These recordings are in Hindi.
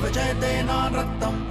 विजयते नानृत्तम्।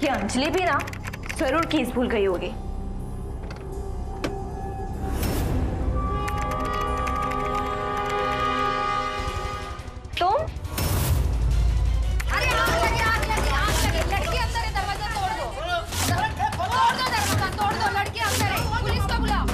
ये अंजलि भी ना जरूर कीज भूल गई होगी। तुम? अरे आग लगे, आग लगे, आग लगे। लड़की अंदर है, दरवाजा तोड़ दो। दरवाजा तोड़ दो, लड़की अंदर है। पुलिस को बुलाओ।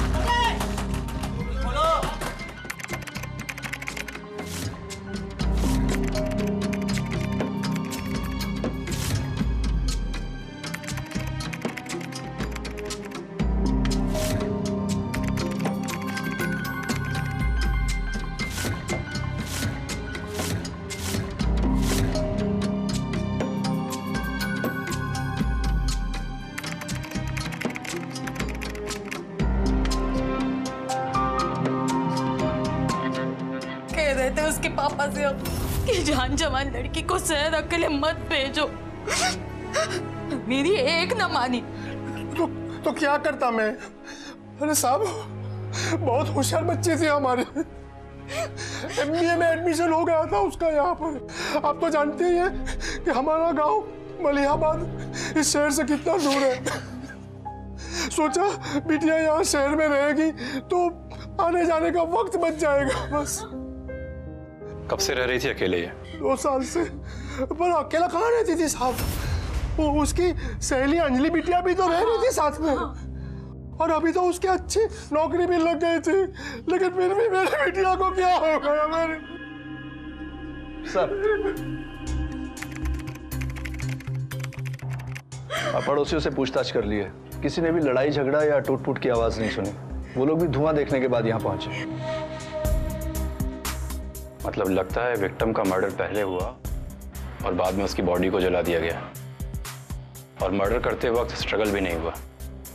कहते उसके पापा से अब कि जान जवान लड़की को शहर अकेले मत भेजो। मेरी एक न मानी। तो क्या करता मैं? अरे साहब, बहुत होशियार बच्चे थे हमारे। MBA में एडमिशन हो गया था उसका यहाँ पर। आप तो जानते ही हैं कि हमारा गांव मलिहाबाद इस शहर से कितना दूर है। सोचा बिटिया यहाँ शहर में रहेगी तो आने जाने का वक्त बच जाएगा बस। कब से रह रही थी अकेले ये? 2 साल से। पर अकेला कहाँ रहती थी साहब? वो उसकी सहेली अंजलि बिटिया भी तो रह रही थी साथ में। और अभी तो उसकी अच्छी नौकरी भी लग गई थी, लेकिन फिर भी मेरी बिटिया को क्या हो गया मेरे? सर, आप पड़ोसियों से पूछताछ कर लिए, किसी ने भी लड़ाई झगड़ा या टूट फूट की आवाज नहीं सुनी। वो लोग भी धुआं देखने के बाद यहाँ पहुंचे। मतलब लगता है विक्टिम का मर्डर पहले हुआ और बाद में उसकी बॉडी को जला दिया गया, और मर्डर करते वक्त स्ट्रगल भी नहीं हुआ।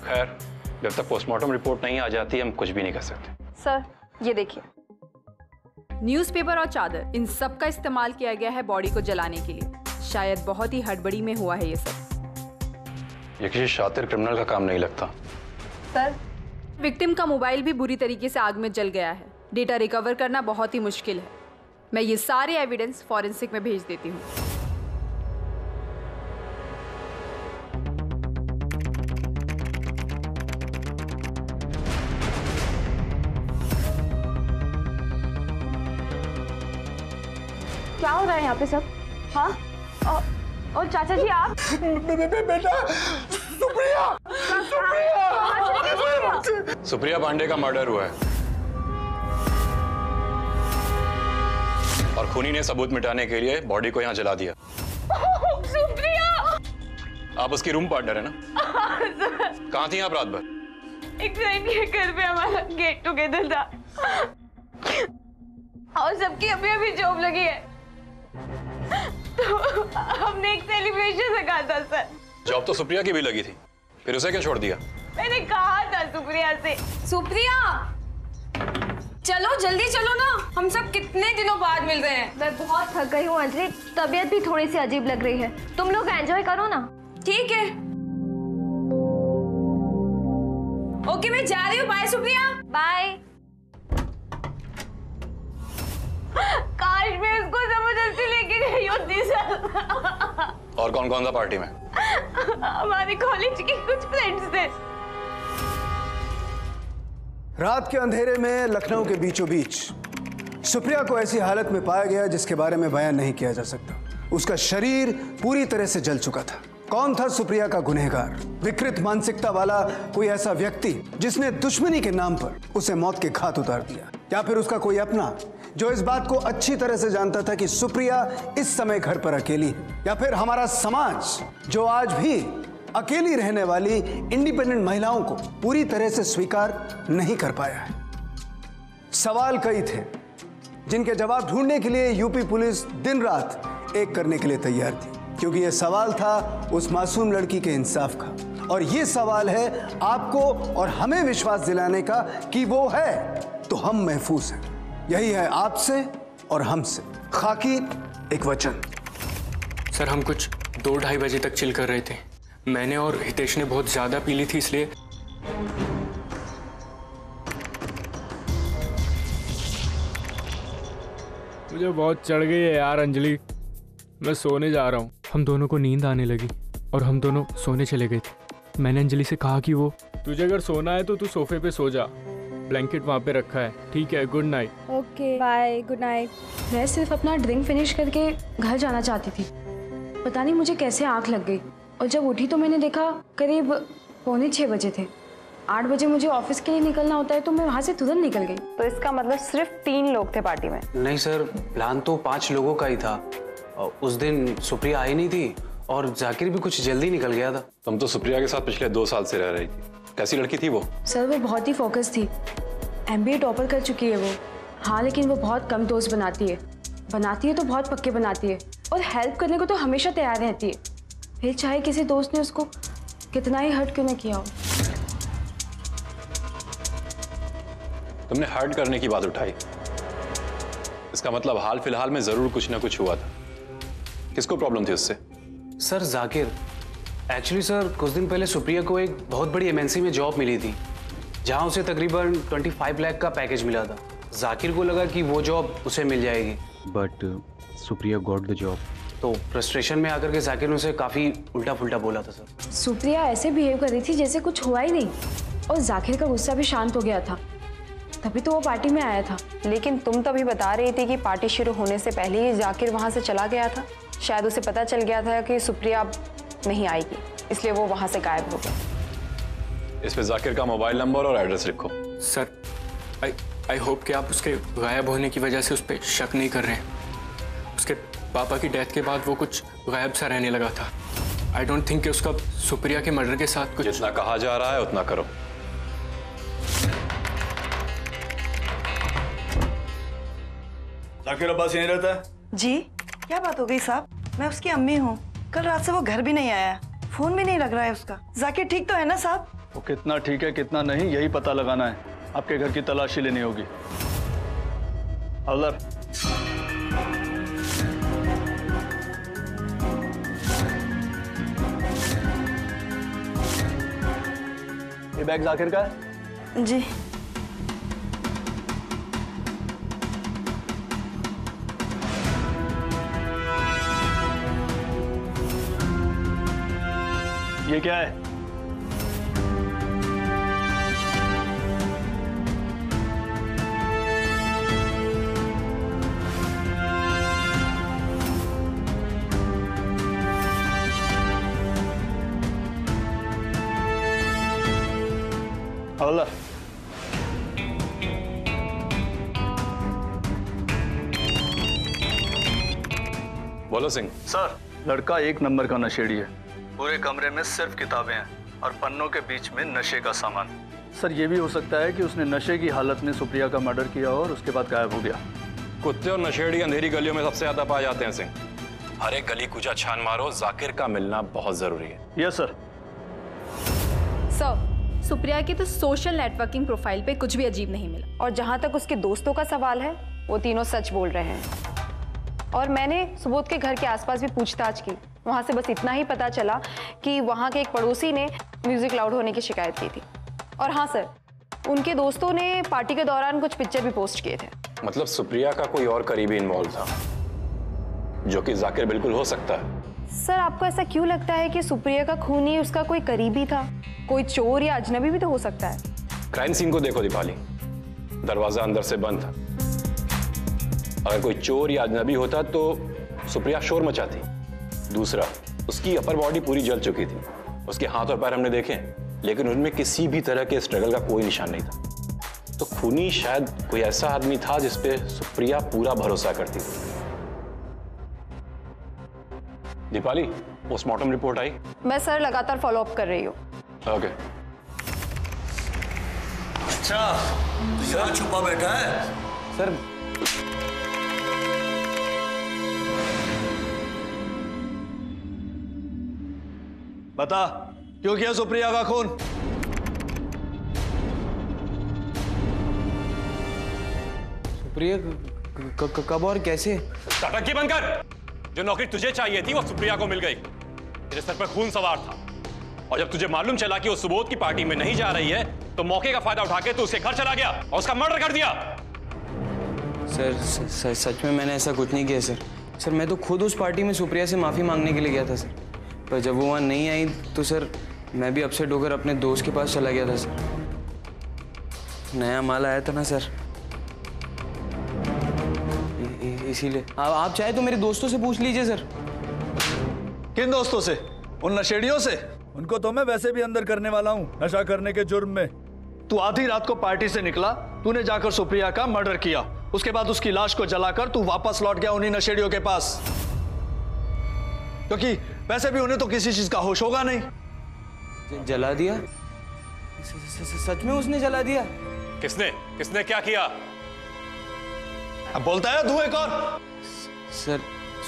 खैर, जब तक पोस्टमार्टम रिपोर्ट नहीं आ जाती हम कुछ भी नहीं कर सकते। सर, ये देखिए। न्यूज़पेपर और चादर, इन सब का इस्तेमाल किया गया है बॉडी को जलाने के लिए। शायद बहुत ही हड़बड़ी में हुआ है ये सब। ये किसी शातिर क्रिमिनल का काम नहीं लगता। सर, विक्टिम का मोबाइल भी बुरी तरीके से आग में जल गया है। डेटा रिकवर करना बहुत ही मुश्किल है। मैं ये सारे एविडेंस फॉरेंसिक में भेज देती हूँ। क्या हो रहा है यहाँ पे सब? हाँ? और चाचा जी आप? बेटा, सुप्रिया! सुप्रिया पांडे का मर्डर हुआ है और खूनी ने सबूत मिटाने के लिए बॉडी को यहाँ जला दिया। सुप्रिया! आप उसकी रूम पार्टनर है ना? कहाँ थी आप रात भर? एक फ्रेंड के घर पे हमारा गेट टुगेदर था और सबकी अभी अभी जॉब लगी है, तो हमने एक सेलिब्रेशन रखा था सर। जॉब तो सुप्रिया की भी लगी थी, फिर उसे क्यों छोड़ दिया? मैंने कहा था सुप्रिया से। सुप्रिया, चलो जल्दी चलो ना, हम सब कितने दिनों बाद मिल रहे हैं। मैं बहुत थक गई हूँ अंजलि, तबीयत भी थोड़ी सी अजीब लग रही है। तुम लोग एंजॉय करो ना। ठीक है, ओके मैं जा रही हूँ। बाय सुप्रिया। बाय। काश मैं उसको जबरदस्ती लेके गई होती सर। और कौन कौन सा पार्टी में? हमारे कॉलेज के कुछ फ्रेंड्स थे। रात के अंधेरे में लखनऊ के बीचों बीच सुप्रिया को ऐसी हालत में पाया गया जिसके बारे में बयान नहीं किया जा सकता। उसका शरीर पूरी तरह से जल चुका था। कौन था सुप्रिया का गुनहगार? विकृत मानसिकता वाला कोई ऐसा व्यक्ति जिसने दुश्मनी के नाम पर उसे मौत के घाट उतार दिया, या फिर उसका कोई अपना जो इस बात को अच्छी तरह से जानता था कि सुप्रिया इस समय घर पर अकेली है, या फिर हमारा समाज जो आज भी अकेली रहने वाली इंडिपेंडेंट महिलाओं को पूरी तरह से स्वीकार नहीं कर पाया है। सवाल कई थे जिनके जवाब ढूंढने के लिए यूपी पुलिस दिन रात एक करने के लिए तैयार थी, क्योंकि यह सवाल था उस मासूम लड़की के इंसाफ का, और यह सवाल है आपको और हमें विश्वास दिलाने का कि वो है तो हम महफूज हैं। यही है आपसे और हमसे खाकी एक वचन। सर हम कुछ 2-2:30 बजे तक चिल कर रहे थे। मैंने और हितेश ने बहुत ज्यादा पी ली थी, इसलिए मुझे बहुत चढ़ गई है यार अंजलि। मैं सोने जा रहा हूँ। हम दोनों को नींद आने लगी और हम दोनों सोने चले गए थे। मैंने अंजलि से कहा कि वो तुझे अगर सोना है तो तू सोफे पे सो जा, ब्लैंकेट वहाँ पे रखा है। ठीक है, good night. Okay bye, good night. मैं सिर्फ अपना ड्रिंक फिनिश करके घर जाना चाहती थी। पता नहीं मुझे कैसे आँख लग गई, और जब उठी तो मैंने देखा करीब 5:45 बजे थे। 8 बजे मुझे ऑफिस के लिए निकलना होता है, तो मैं वहाँ से तुरंत निकल गई। तो इसका मतलब सिर्फ 3 लोग थे पार्टी में? नहीं सर, प्लान तो 5 लोगों का ही था। उस दिन सुप्रिया आई नहीं थी और जाकिर भी कुछ जल्दी निकल गया था। तुम तो सुप्रिया के साथ पिछले 2 साल से रह रही थी। कैसी लड़की थी वो? सर वो बहुत ही फोकस थी। MBA टॉपर कर चुकी है वो। हाँ, लेकिन वो बहुत कम दोस्त बनाती है तो बहुत पक्के बनाती है, और हेल्प करने को तो हमेशा तैयार रहती है, फिर चाहे किसी दोस्त ने उसको कितना ही हर्ट क्यों ना किया हो। तुमने हर्ट करने की बात उठाई, इसका मतलब हाल फिलहाल में जरूर कुछ ना कुछ हुआ था। किसको प्रॉब्लम थी उससे? सर जाकिर। एक्चुअली सर कुछ दिन पहले सुप्रिया को एक बहुत बड़ी MNC में जॉब मिली थी, जहां उसे तकरीबन 25 लाख का पैकेज मिला था। जाकिर को लगा कि वो जॉब उसे मिल जाएगी, but Supriya got the job. तो फ्रस्ट्रेशन में आकर के जाकिर ने उसे काफी उल्टा पुल्टा बोला था सर। सुप्रिया ऐसे बिहेव कर रही थी जैसे कुछ हुआ ही नहीं, और जाकिर का गुस्सा भी शांत हो गया था, तभी तो वो पार्टी में आया था। लेकिन तुम तो अभी बता रही थी कि पार्टी शुरू होने से पहले ही जाकिर वहाँ से चला गया था। शायद उसे पता चल गया था कि सुप्रिया नहीं आएगी, इसलिए वो वहाँ से गायब हो गया। इस पे जाकिर का मोबाइल नंबर और एड्रेस लिखो। सर आई होप कि आप उसके गायब होने की वजह से उस पर शक नहीं कर रहे हैं। उसके पापा की डेथ के बाद वो कुछ गायब सा रहने लगा था। आई डोंट थिंक कि उसका सुप्रिया के मर्डर के साथ कुछ। जितना कहा जा रहा है उतना करो। जाकिर अब्बास यहीं रहता है? जी, क्या बात हो गई साहब? मैं उसकी अम्मी हूँ। कल रात से वो घर भी नहीं आया, फोन भी नहीं लग रहा है उसका। जाकिर ठीक तो है ना साहब? वो कितना ठीक है कितना नहीं यही पता लगाना है। आपके घर की तलाशी लेनी होगी। हवलदार, ये बैग जाकिर का है? जी। ये क्या है? हवलदार, बोलो सिंह। सर, लड़का 1 नंबर का नशेड़ी है। पूरे कमरे में सिर्फ किताबें हैं और पन्नों के बीच में नशे का सामान। सर ये भी हो सकता है कि उसने नशे की हालत में सुप्रिया का मर्डर किया और उसके बाद गायब हो गया। कुत्ते और नशेड़ी अंधेरी गलियों में सबसे ज्यादा पाए जाते हैं सिंह। हर एक गली कूचा छान मारो, जाकिर का मिलना बहुत जरूरी है। Yes sir. सर, सुप्रिया की तो सोशल नेटवर्किंग प्रोफाइल पे कुछ भी अजीब नहीं मिला, और जहां तक उसके दोस्तों का सवाल है वो तीनों सच बोल रहे हैं। और मैंने सुबोध के घर के आसपास भी पूछताछ की, वहां से बस इतना ही पता चला कि वहां के एक पड़ोसी ने म्यूजिक लाउड होने की शिकायत की थी। और हाँ सर, उनके दोस्तों ने पार्टी के दौरान कुछ पिक्चर भी पोस्ट किए थे। मतलब सुप्रिया का कोई और करीबी इन्वॉल्व था, जो कि जाकिर बिल्कुल हो सकता है। सर आपको ऐसा क्यों लगता है कि सुप्रिया का खूनी उसका कोई करीबी था? कोई चोर या अजनबी भी तो हो सकता है। क्राइम सीन को देखो दीपाली, दरवाजा अंदर से बंद था। अगर कोई चोर या अजनबी होता तो सुप्रिया शोर मचाती। दूसरा, उसकी अपर बॉडी पूरी जल चुकी थी, उसके हाथ और पैर हमने देखे, लेकिन उनमें किसी भी तरह के स्ट्रगल का कोई निशान नहीं था। तो खूनी शायद कोई ऐसा आदमी था जिसपे सुप्रिया पूरा भरोसा करती थी। दीपाली, पोस्टमार्टम रिपोर्ट आई? मैं सर लगातार फॉलो अप कर रही हूँ। ओके। अच्छा, तो यहाँ छुपा बैठा है सर। बता, क्यों किया सुप्रिया का खून? सुप्रिया कब और कैसे? टटकी बंद कर। जो नौकरी तुझे चाहिए थी वो सुप्रिया को मिल गई। तेरे सर पर खून सवार था, और जब तुझे मालूम चला कि वो सुबोध की पार्टी में नहीं जा रही है, तो मौके का फायदा उठा के तू उसके घर चला गया और उसका मर्डर कर दिया। सर सच में मैंने ऐसा कुछ नहीं किया सर। सर मैं तो खुद उस पार्टी में सुप्रिया से माफी मांगने के लिए गया था सर, पर जब वो वहां नहीं आई तो सर मैं भी अपसेट होकर अपने दोस्त के पास चला गया था सर। नया माल आया था ना सर, इसीलिए। आप चाहे तो मेरे दोस्तों से पूछ लीजिए सर। किन दोस्तों से? उन नशेड़ियों से? उनको तो मैं वैसे भी अंदर करने वाला हूँ, नशा करने के जुर्म में। तू आधी रात को पार्टी से निकला, तूने जाकर सुप्रिया का मर्डर किया, उसके बाद उसकी लाश को जलाकर तू वापस लौट गया उन्हीं नशेड़ियों के पास, क्योंकि वैसे भी उन्हें तो किसी चीज का होश होगा नहीं। जला दिया? सच में उसने जला दिया? किसने क्या किया? अब बोलता है धुएं कौन? सर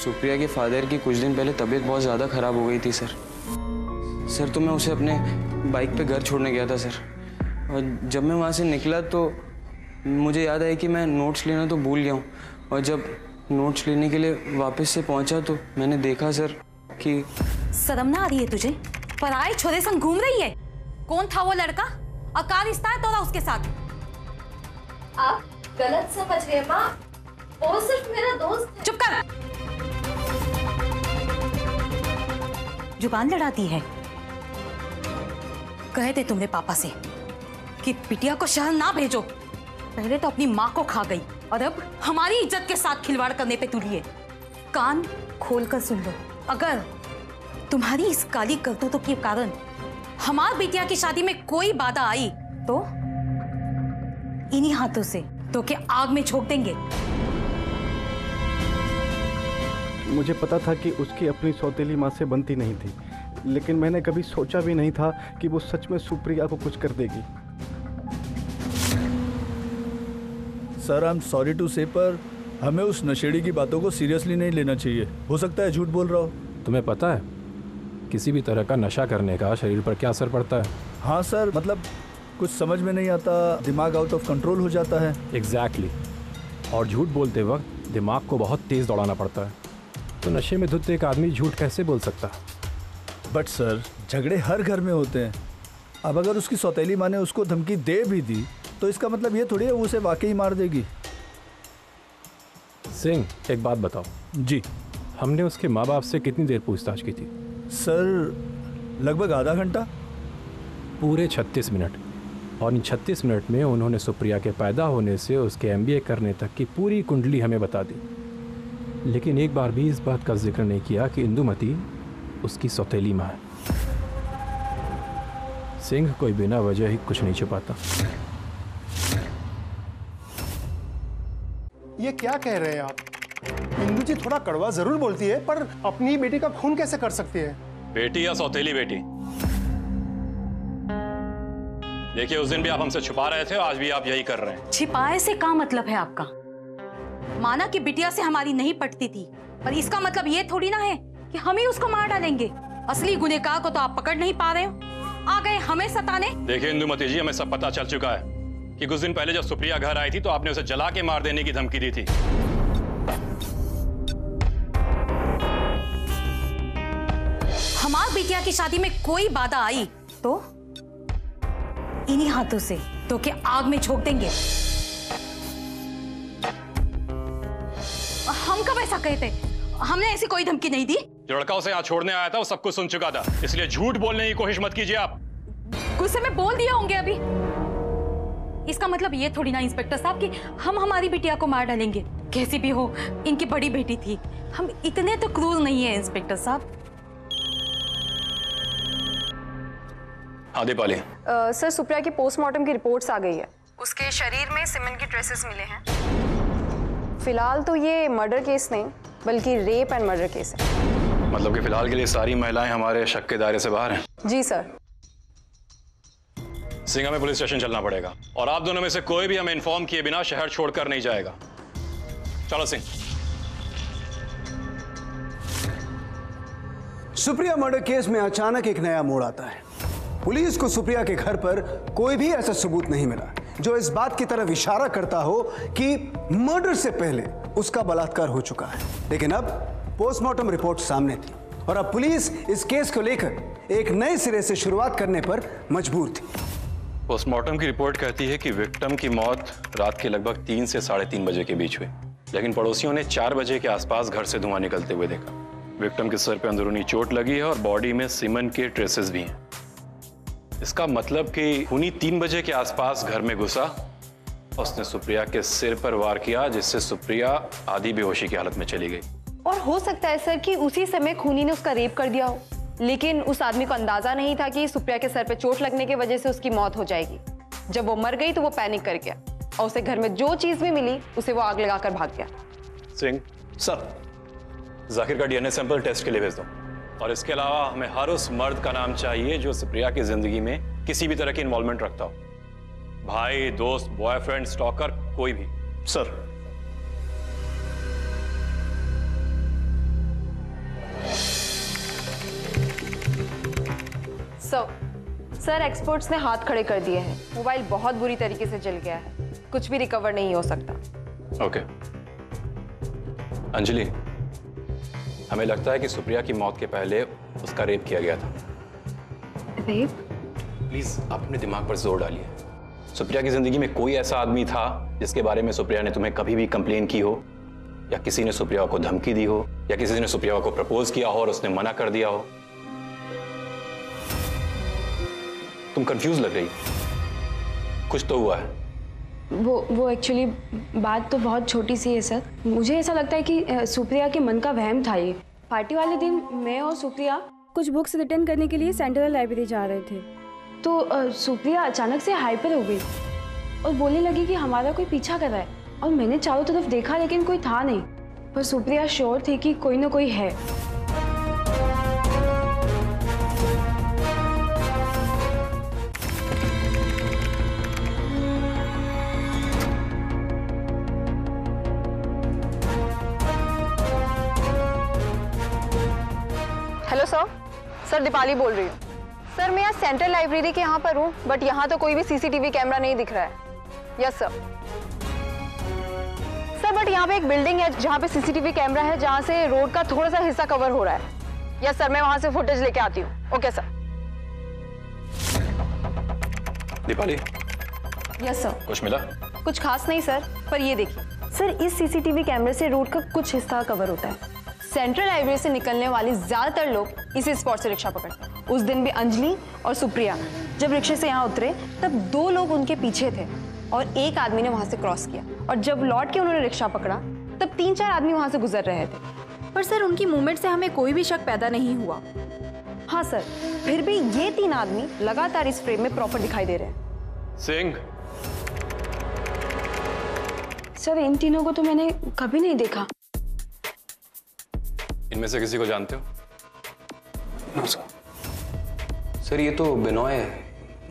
सुप्रिया के फादर की कुछ दिन पहले तबीयत बहुत ज्यादा खराब हो गई थी सर। सर तो मैं उसे अपने बाइक पे घर छोड़ने गया था सर, और जब मैं वहाँ से निकला तो मुझे याद आया कि मैं नोट्स लेना तो भूल गया हूँ, और जब नोट्स लेने के लिए वापस से पहुँचा तो मैंने देखा सर कि। शर्म ना आ रही है तुझे? पराए छोरे संग घूम रही है। कौन था वो लड़का और क्या रिश्ता है तोरा उसके साथ? आप गलत समझ रहे माँ, वो सिर्फ मेरा दोस्त है। चुप कर। जुबान लड़ाती है। कहे थे तुमने पापा से कि बिटिया को शहर ना भेजो। पहले तो अपनी माँ को खा गई और अब हमारी इज्जत के साथ खिलवाड़ करने पे तुली है। कान खोल कर सुन लो, अगर तुम्हारी इस काली करतूतों के कारण हमारी बिटिया की शादी में कोई बाधा आई तो इन्हीं हाथों से तो के आग में झोंक देंगे। मुझे पता था कि उसकी अपनी सौतेली माँ से बनती नहीं थी, लेकिन मैंने कभी सोचा भी नहीं था कि वो सच में सुप्रिया को कुछ कर देगी। Sir I am sorry to say, पर हमें उस नशेड़ी की बातों को सीरियसली नहीं लेना चाहिए। हो सकता है झूठ बोल रहा हो। तुम्हें पता है किसी भी तरह का नशा करने का शरीर पर क्या असर पड़ता है? हाँ सर, मतलब कुछ समझ में नहीं आता, दिमाग आउट ऑफ कंट्रोल हो जाता है। एग्जैक्टली। और झूठ बोलते वक्त दिमाग को बहुत तेज दौड़ाना पड़ता है, तो नशे में धुत एक आदमी झूठ कैसे बोल सकता? बट सर झगड़े हर घर में होते हैं। अब अगर उसकी सौतेली माँ ने उसको धमकी दे भी दी तो इसका मतलब ये थोड़ी है वो उसे वाकई मार देगी। सिंह एक बात बताओ। जी। हमने उसके माँ बाप से कितनी देर पूछताछ की थी? सर लगभग आधा घंटा। पूरे 36 मिनट। और इन 36 मिनट में उन्होंने सुप्रिया के पैदा होने से उसके MBA करने तक की पूरी कुंडली हमें बता दी, लेकिन एक बार भी इस बात का जिक्र नहीं किया कि इंदुमती उसकी सौतेली माँ है। सिंह कोई बिना वजह ही कुछ नहीं छुपाता। ये क्या कह रहे हैं आप? इंदु जी थोड़ा कड़वा जरूर बोलती है, पर अपनी बेटी का खून कैसे कर सकती है? बेटी या सौतेली बेटी? देखिए उस दिन भी आप हमसे छुपा रहे थे, आज भी आप यही कर रहे हैं। छिपाए से क्या मतलब है आपका? माना कि बिटिया से हमारी नहीं पटती थी, पर इसका मतलब ये थोड़ी ना है कि हम ही उसको मार डालेंगे। असली गुनहगार को तो आप पकड़ नहीं पा रहे हो, आ गए हमें सताने। देखिए इंदुमती जी, हमें सब पता चल चुका है कि कुछ दिन पहले जब सुप्रिया घर आई थी तो आपने उसे जला के मार देने की धमकी दी थी। हमारी बिटिया की शादी में कोई बाधा आई तो इन्हीं हाथों से तो के आग में झोंक देंगे। हम कब ऐसा कहते? हमने ऐसी कोई धमकी नहीं दी। जो लड़का उसे यहाँ छोड़ने आया था वो सब कुछ सुन चुका था, इसलिए झूठ बोलने की कोशिश मत कीजिए आप। गुस्से में बोल दिए होंगे अभी। इसका मतलब ये थोड़ी ना इंस्पेक्टर साहब कि हम हमारी बिटिया को मार डालेंगे। कैसी भी हो, इनकी बड़ी बेटी थी। हम इतने तो क्रूर नहीं है इंस्पेक्टर साहब। हाँ दीपाली। सर सुप्रिया की पोस्टमार्टम की रिपोर्ट्स आ गई है। उसके शरीर में सीमेंट की ट्रेसेस मिले हैं। फिलहाल तो ये मर्डर केस नहीं बल्कि रेप एंड मर्डर केस है। मतलब कि फिलहाल के लिए सारी महिलाएं हमारे शक के दायरे से बाहर हैं। जी सर। सिंह, हमें पुलिस स्टेशन चलना पड़ेगा और आप दोनों में से कोई भी हमें इन्फॉर्म किए बिना शहर छोड़कर नहीं जाएगा। चलो सिंह। सुप्रिया मर्डर केस में अचानक एक नया मोड़ आता है। पुलिस को सुप्रिया के घर पर कोई भी ऐसा सबूत नहीं मिला जो इस बात की तरफ इशारा करता हो कि मर्डर से पहले उसका बलात्कार हो चुका है। लेकिन अब पोस्टमार्टम रिपोर्ट सामने थी और अब पुलिस इस केस को लेकर एक नए सिरे से शुरुआत करने पर मजबूर थी। पोस्टमार्टम की रिपोर्ट कहती है कि विक्टिम की मौत रात के लगभग 3 से 3:30 बजे के बीच हुई, लेकिन पड़ोसियों ने 4 बजे के आसपास घर से धुआं निकलते हुए देखा। विक्टिम के सर पे अंदरूनी चोट लगी है और बॉडी में सीमेंट के ट्रेसेस भी हैं। इसका मतलब कि खूनी 3 बजे के आसपास घर में घुसा, उसने सुप्रिया के सिर पर वार किया जिससे सुप्रिया आधी बेहोशी की हालत में चली गई। और हो सकता है सर कि उसी समय खूनी ने उसका रेप कर दिया हो, लेकिन उस आदमी को अंदाजा नहीं था कि सुप्रिया के सर पे चोट लगने की वजह से उसकी मौत हो जाएगी। जब वो मर गई तो वो पैनिक कर गया और उसे घर में जो चीज भी मिली उसे वो आग लगाकर भाग गया। सिंह सर, जाकिर का डीएनए सैंपल टेस्ट के लिए भेज दो और इसके अलावा हमें हर उस मर्द का नाम चाहिए जो सुप्रिया की जिंदगी में किसी भी तरह की इन्वॉल्वमेंट रखता हो। भाई, दोस्त, बॉयफ्रेंड, स्टॉकर, कोई भी। सर। सर एक्सपर्ट्स ने हाथ खड़े कर दिए हैं। मोबाइल बहुत बुरी तरीके से जल गया है, कुछ भी रिकवर नहीं हो सकता। ओके। अंजलि, हमें लगता है कि सुप्रिया की मौत के पहले उसका रेप किया गया था। रेप? प्लीज अपने दिमाग पर जोर डालिए। सुप्रिया की जिंदगी में कोई ऐसा आदमी था जिसके बारे में सुप्रिया ने तुम्हें कभी भी कंप्लेन की हो, या किसी ने सुप्रिया को धमकी दी हो, या किसी ने सुप्रिया को प्रपोज किया हो और उसने मना कर दिया हो? तुम कंफ्यूज लग रही, कुछ तो हुआ है। वो एक्चुअली बात तो बहुत छोटी सी है सर। मुझे ऐसा लगता है कि सुप्रिया के मन का वहम था ये। पार्टी वाले दिन मैं और सुप्रिया कुछ बुक्स रिटर्न करने के लिए सेंट्रल लाइब्रेरी जा रहे थे, तो सुप्रिया अचानक से हाइपर हो गई और बोलने लगी कि हमारा कोई पीछा कर रहा है। और मैंने चारों तरफ देखा लेकिन कोई था नहीं, पर सुप्रिया श्योर थी कि कोई ना कोई है। हेलो सर, दीपाली बोल रही हूँ। सर मैं यहाँ सेंट्रल लाइब्रेरी के यहाँ पर हूँ, बट यहाँ तो कोई भी सीसीटीवी कैमरा नहीं दिख रहा है। Yes sir. सर बट यहाँ पे एक बिल्डिंग है जहाँ पे सीसीटीवी कैमरा है, जहाँ से रोड का थोड़ा सा हिस्सा कवर हो रहा है। यस सर, मैं वहाँ से फुटेज लेके आती हूँ। Okay sir. Deepali. Yes sir. कुछ मिला? कुछ खास नहीं सर, पर ये देखिए सर, इस सीसीटीवी कैमरे से रोड का कुछ हिस्सा कवर होता है। सेंट्रल लाइब्रेरी से निकलने वाले ज्यादातर लोग इसी स्पॉट से रिक्शा पकड़ते हैं। उस दिन भी अंजलि और सुप्रिया जब रिक्शे से यहाँ उतरे तब 2 लोग उनके पीछे थे और एक आदमी ने वहां से क्रॉस किया, और जब लौट के उन्होंने रिक्शा पकड़ा तब 3-4 आदमी वहां से गुजर रहे थे। पर सर उनकी मूवमेंट से हमें कोई भी शक पैदा नहीं हुआ। हाँ सर, फिर भी ये 3 आदमी लगातार इस फ्रेम में प्रॉपर दिखाई दे रहे हैं। सिंह। सर इन तीनों को तो मैंने कभी नहीं देखा। इनमें से किसी को जानते हो? नमस्कार सर, ये तो बिनॉय है।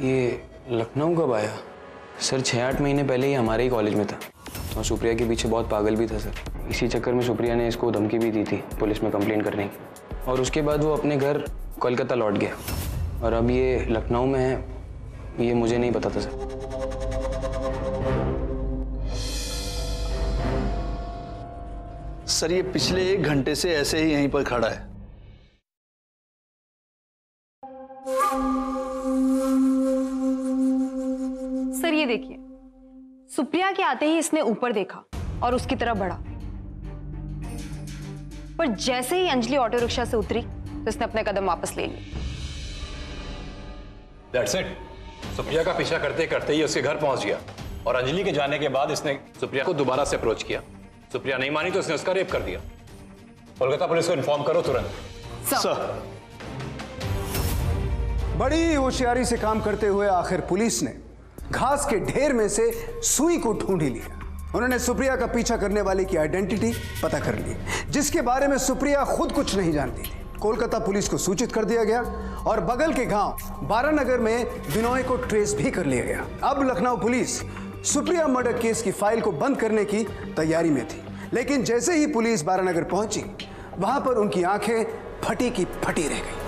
ये लखनऊ कब आया? सर 6-8 महीने पहले ही हमारे ही कॉलेज में था और सुप्रिया के पीछे बहुत पागल भी था सर। इसी चक्कर में सुप्रिया ने इसको धमकी भी दी थी पुलिस में कंप्लेन करने की, और उसके बाद वो अपने घर कोलकाता लौट गया और अब ये लखनऊ में है, ये मुझे नहीं पता था सर। सर ये पिछले 1 घंटे से ऐसे ही यहीं पर खड़ा है। सर ये देखिए, सुप्रिया के आते ही इसने ऊपर देखा और उसकी तरफ बढ़ा, पर जैसे ही अंजलि ऑटो रिक्शा से उतरी तो इसने अपने कदम वापस ले लिए। That's it. सुप्रिया का पीछा करते करते ही उसके घर पहुंच गया और अंजलि के जाने के बाद इसने सुप्रिया को दोबारा से अप्रोच किया। सुप्रिया नहीं मानी तो उसने उसका रेप कर दिया। कोलकाता पुलिस को इन्फॉर्म करो तुरंत। सर। बड़ी होशियारी से काम करते हुए आखिर पुलिस ने घास के ढेर में से सुई को ढूंढ ही लिया। उन्होंने सुप्रिया का पीछा करने वाले की आइडेंटिटी पता कर ली, जिसके बारे में सुप्रिया खुद कुछ नहीं जानती थी। कोलकाता पुलिस को सूचित कर दिया गया और बगल के गांव बारानगर में बिनोय को ट्रेस भी कर लिया गया। अब Lucknow police Supriya murder case की फाइल को बंद करने की तैयारी में थी, लेकिन जैसे ही पुलिस बारानगर पहुंची, वहां पर उनकी आंखें फटी की फटी रह गई।